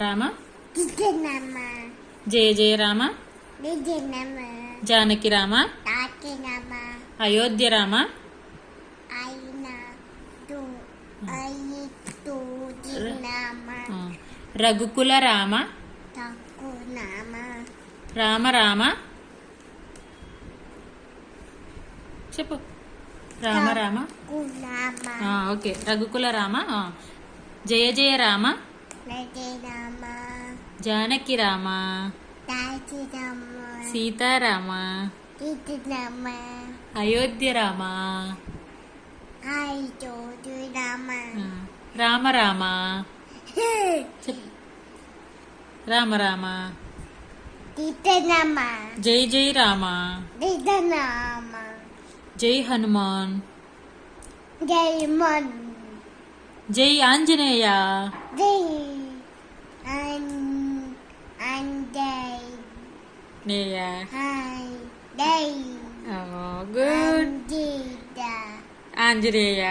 రామ కృష్ణమ్మ జయ జయ రామ విజయనమ్మ జానకి రామ తాకినమ్మ అయోధ్య రామ అయిన టు అయితు దినమ్మ రఘుకుల రామ తక్కునమ్మ రామ రామ చెప్పు రామ రామ కునమ్మ ఓకే రఘుకుల రామ జయ జయ రామ విజయనమ్మ జానకి రామ తాకినమ్మ సీతారామ కృష్ణమ్మ అయోధ్య రామ అయితు దినమ్మ రామ రామ చెప్పు రామ రామ కృష్ణమ్మ జై జై రామ విజయనమ్మ జై హనుమాన్ జయమన్ జై ఆంజనేయ జై అంజయ్ నేయ హాయ్ జై గుడ్ అంజిత ఆంజనేయ